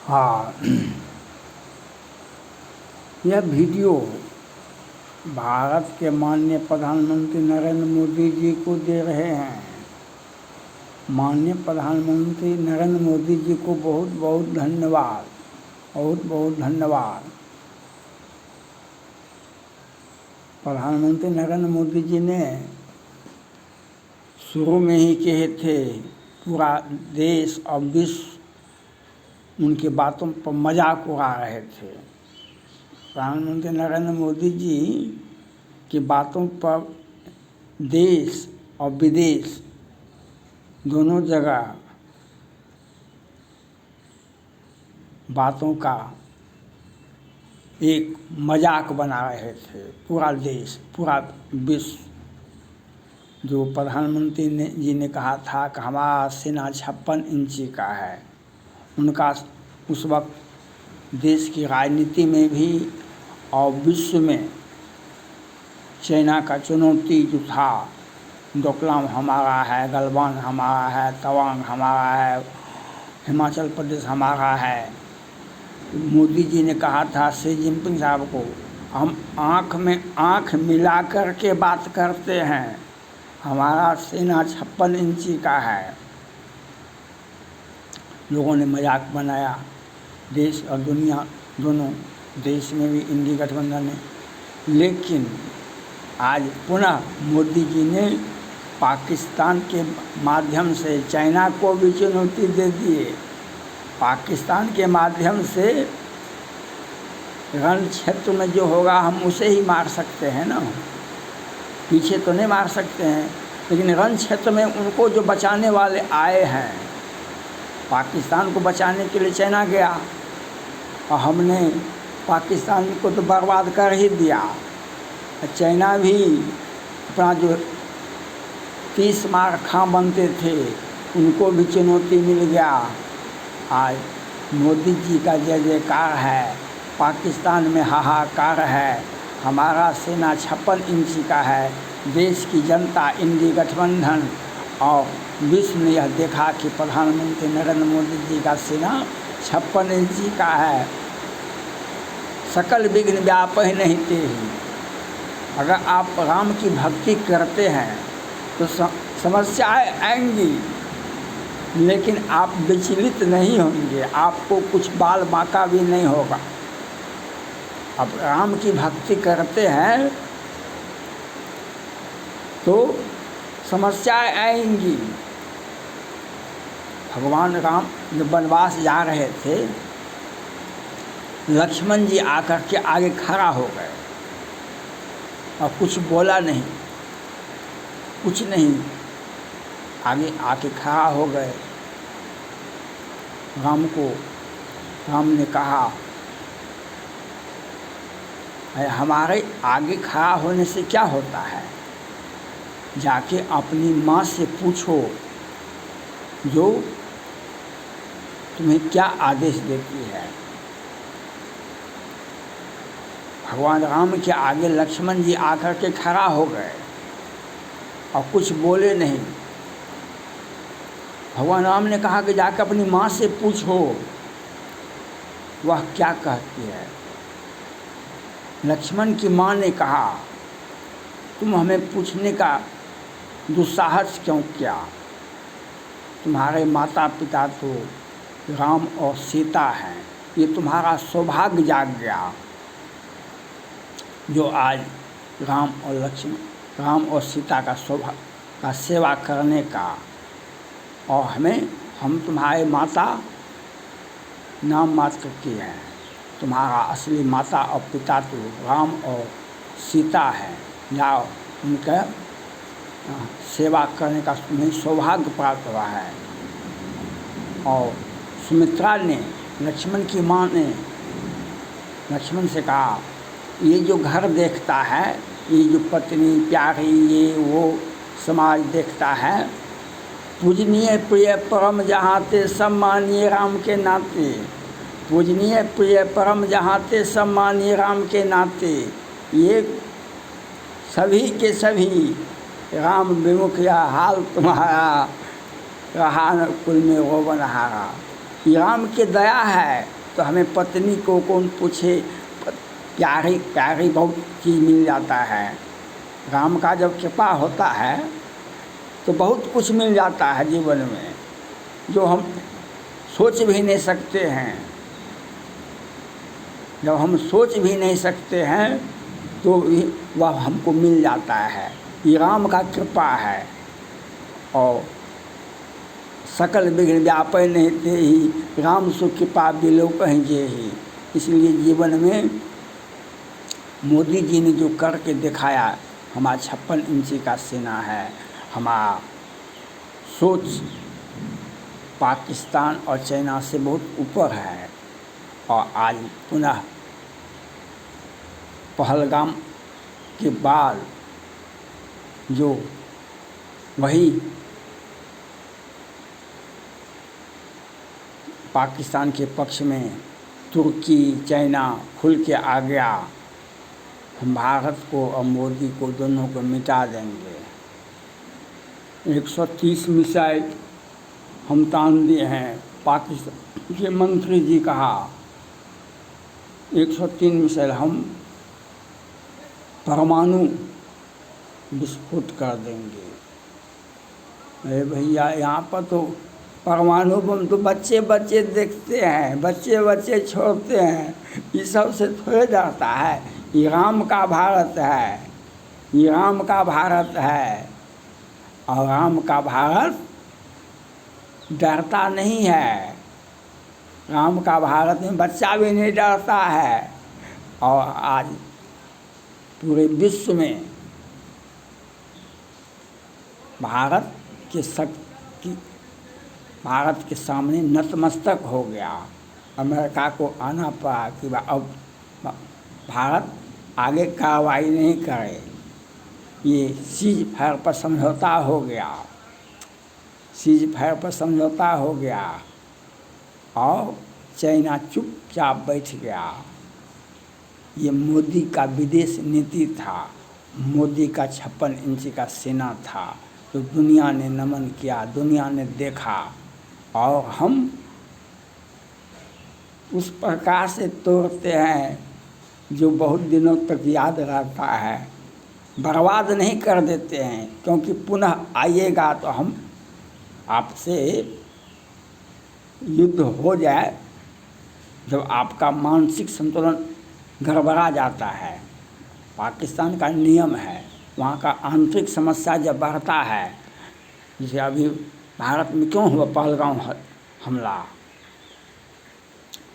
हाँ, यह वीडियो भारत के माननीय प्रधानमंत्री नरेंद्र मोदी जी को दे रहे हैं। माननीय प्रधानमंत्री नरेंद्र मोदी जी को बहुत बहुत धन्यवाद, बहुत बहुत धन्यवाद। प्रधानमंत्री नरेंद्र मोदी जी ने शुरू में ही कहे थे, पूरा देश और विश्व उनकी बातों पर मजाक उड़ा रहे थे। प्रधानमंत्री नरेंद्र मोदी जी की बातों पर देश और विदेश दोनों जगह बातों का एक मजाक बना रहे थे। पूरा देश, पूरा विश्व। जो प्रधानमंत्री जी ने कहा था कि हमारा सेना 56 इंची का है, उनका उस वक्त देश की राजनीति में भी और विश्व में चाइना का चुनौती जो था, डोकलाम हमारा है, गलवान हमारा है, तवांग हमारा है, हिमाचल प्रदेश हमारा है। मोदी जी ने कहा था शी जिनपिंग साहब को, हम आँख में आँख मिला कर के बात करते हैं, हमारा सेना 56 इंची का है। लोगों ने मजाक बनाया, देश और दुनिया दोनों, देश में भी इंडी गठबंधन ने। लेकिन आज पुनः मोदी जी ने पाकिस्तान के माध्यम से चाइना को भी चुनौती दे दिए। पाकिस्तान के माध्यम से रण क्षेत्र में जो होगा हम उसे ही मार सकते हैं ना, पीछे तो नहीं मार सकते हैं। लेकिन रण क्षेत्र में उनको जो बचाने वाले आए हैं, पाकिस्तान को बचाने के लिए चाइना गया और हमने पाकिस्तान को तो बर्बाद कर ही दिया। चाइना भी अपना जो 30 मार खां बनते थे, उनको भी चुनौती मिल गया। आज मोदी जी का जय जयकार है, पाकिस्तान में हाहाकार है। हमारा सेना 56 इंची का है। देश की जनता, इंडी गठबंधन और विश्व ने यह देखा कि प्रधानमंत्री नरेंद्र मोदी जी का सेना 56 इंची का है। सकल विघ्न व्यापहि नहीं तेहि। अगर आप राम की भक्ति करते हैं तो समस्याएं आएंगी, लेकिन आप विचलित नहीं होंगे, आपको कुछ बाल बांका भी नहीं होगा। अब राम की भक्ति करते हैं तो समस्याएं आएंगी। भगवान राम जब वनवास जा रहे थे, लक्ष्मण जी आकर के आगे खड़ा हो गए और कुछ बोला नहीं, कुछ नहीं, आगे आके खड़ा हो गए। राम ने कहा, हमारे आगे खड़ा होने से क्या होता है, जाके अपनी माँ से पूछो जो तुम्हें क्या आदेश देती है। भगवान राम के आगे लक्ष्मण जी आकर के खड़ा हो गए और कुछ बोले नहीं। भगवान राम ने कहा कि जाकर अपनी माँ से पूछो वह क्या कहती है। लक्ष्मण की माँ ने कहा, तुम हमें पूछने का दुस्साहस क्यों किया, तुम्हारे माता पिता तो राम और सीता हैं, ये तुम्हारा सौभाग्य जाग गया जो आज राम और सीता का सेवा करने का। और हम तुम्हारे माता नाम मात्र की हैं, तुम्हारा असली माता और पिता तो राम और सीता हैं। जाओ, उनका सेवा करने का तुम्हें सौभाग्य प्राप्त हुआ है। और सुमित्रा ने, लक्ष्मण की माँ ने लक्ष्मण से कहा, ये जो घर देखता है, ये जो पत्नी प्यारी, ये वो समाज देखता है, पूजनीय प्रिय परम जहाँ ते सम्मानीय राम के नाते, पूजनीय प्रिय परम जहाँ ते सम्मानीय राम के नाते, ये सभी के सभी राम विमुख या हाल तुम्हारा, रहा न कुल में वो बनहारा। राम की दया है तो हमें पत्नी को कौन पूछे, प्यारी प्यारी बहुत चीज़ मिल जाता है। राम का जब कृपा होता है तो बहुत कुछ मिल जाता है जीवन में, जो हम सोच भी नहीं सकते हैं। जब हम सोच भी नहीं सकते हैं तो वह हमको मिल जाता है। ये राम का कृपा है। और सकल विघ्न व्यापै नहीं ते ही, राम सु कृपा बिलो कहीं जे ही। इसलिए जीवन में मोदी जी ने जो करके दिखाया, हमारा 56 इंची का सेना है, हमारा सोच पाकिस्तान और चाइना से बहुत ऊपर है। और आज पुनः पहलगाम के बाद जो वही पाकिस्तान के पक्ष में तुर्की चाइना खुल के आ गया, हम भारत को और मोदी को दोनों को मिटा देंगे। 130 मिसाइल हम तान दिए हैं। पाकिस्तान के मंत्री जी कहा 103 मिसाइल हम परमाणु विस्फोट कर देंगे। अरे भैया, यहाँ पर तो परमाणु बम तो बच्चे बच्चे देखते हैं, बच्चे बच्चे छोड़ते हैं, ये सब से थोड़े डरता है। ये राम का भारत है, ये राम का भारत है। और राम का भारत डरता नहीं है। राम का भारत में बच्चा भी नहीं डरता है। और आज पूरे विश्व में भारत के सामने नतमस्तक हो गया। अमेरिका को आना पड़ा कि अब भारत आगे कार्रवाई नहीं करे। ये सीज फायर पर समझौता हो गया, सीज फायर पर समझौता हो गया और चाइना चुपचाप बैठ गया। ये मोदी का विदेश नीति था, मोदी का 56 इंची का सेना था, तो दुनिया ने नमन किया, दुनिया ने देखा। और हम उस प्रकार से तोड़ते हैं जो बहुत दिनों तक याद रहता है। बर्बाद नहीं कर देते हैं, क्योंकि पुनः आइएगा तो हम आपसे युद्ध हो जाए। जब आपका मानसिक संतुलन गड़बड़ा जाता है, पाकिस्तान का नियम है, वहाँ का आंतरिक समस्या जब बढ़ता है, जैसे अभी भारत में क्यों हुआ पहलगाम हमला,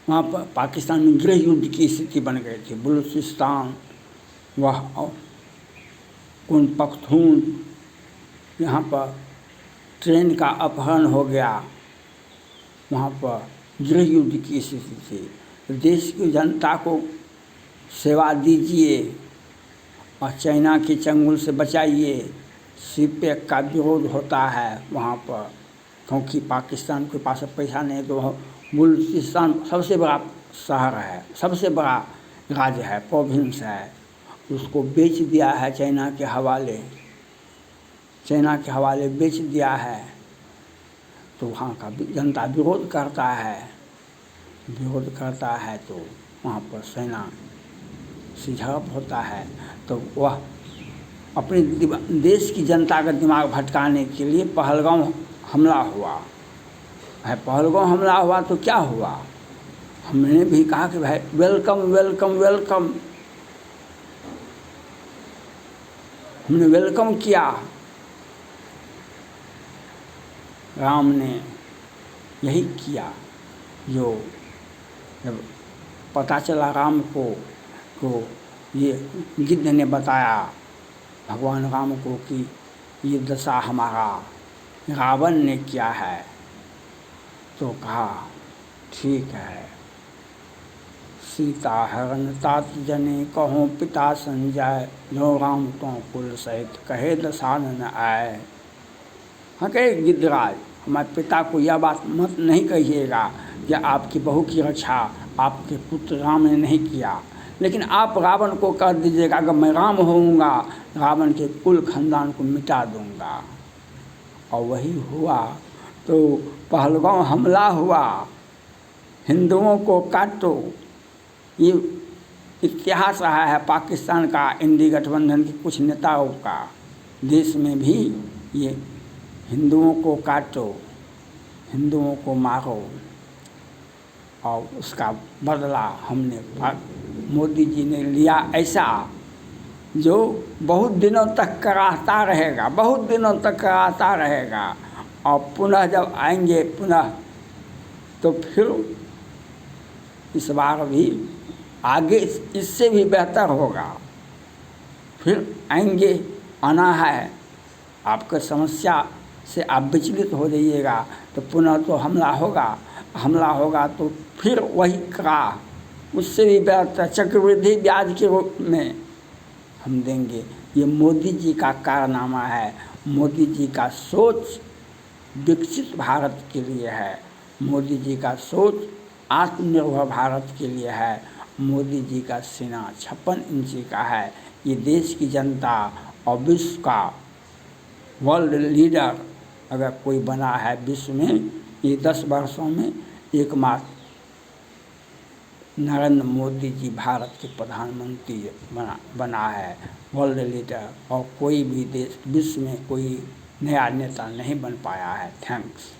वहाँ पर पाकिस्तान में गृह युद्ध की स्थिति बन गई थी। बलूचिस्तान, वह कौन पख्तून, यहाँ पर ट्रेन का अपहरण हो गया, वहाँ पर गृह युद्ध की स्थिति थी। देश की जनता को सेवा दीजिए और चाइना के चंगुल से बचाइए। सीपेक का विरोध होता है वहाँ पर, क्योंकि पाकिस्तान के पास पैसा नहीं, तो बलूचिस्तान सबसे बड़ा शहर है, सबसे बड़ा राज्य है, प्रोविंस है, उसको बेच दिया है चाइना के हवाले, चाइना के हवाले बेच दिया है। तो वहाँ का जनता विरोध करता है, विरोध करता है तो वहाँ पर सेना से झड़प होता है। तो वह अपने देश की जनता का दिमाग भटकाने के लिए पहलगाम हमला हुआ है। पहलगाम हमला हुआ तो क्या हुआ, हमने भी कहा कि भाई वेलकम वेलकम वेलकम, हमने वेलकम किया। राम ने यही किया। जो जब पता चला राम को, तो ये गिद्ध ने बताया भगवान राम को कि ये दशा हमारा रावण ने किया है। तो कहा ठीक है। सीता हरण तात जने कहो पिता संजय, जो राम तो कुल सहित कहे दशानन आए। हाँ, कहे गिद्धराज, हमारे पिता को यह बात मत नहीं कहिएगा कि आपकी बहू की रक्षा आपके पुत्र राम ने नहीं किया, लेकिन आप रावण को कह दीजिएगा अगर मैं राम होऊंगा, रावण के कुल खानदान को मिटा दूंगा। और वही हुआ। तो पहलगाम हमला हुआ हिंदुओं को काटो, ये इतिहास रहा है पाकिस्तान का, इंडी गठबंधन के कुछ नेताओं का। देश में भी ये हिंदुओं को काटो, हिंदुओं को मारो, और उसका बदला हमने मोदी जी ने लिया ऐसा जो बहुत दिनों तक कराहता रहेगा, बहुत दिनों तक कराहता रहेगा। और पुनः जब आएंगे पुनः, तो फिर इस बार भी आगे इससे भी बेहतर होगा। फिर आएंगे, आना है। आपके समस्या से आप विचलित हो जाइएगा तो पुनः तो हमला होगा, हमला होगा तो फिर वही का उससे भी बेहतर चक्रवृद्धि ब्याज के रूप में हम देंगे। ये मोदी जी का कारनामा है, मोदी जी का सोच विकसित भारत के लिए है, मोदी जी का सोच आत्मनिर्भर भारत के लिए है, मोदी जी का सीना 56 इंची का है। ये देश की जनता और विश्व का वर्ल्ड लीडर अगर कोई बना है विश्व में, ये 10 वर्षों में एकमात्र नरेंद्र मोदी जी भारत के प्रधानमंत्री बना है, वर्ल्ड लीडर। और कोई भी देश विश्व में कोई नया नेता नहीं बन पाया है। थैंक्स।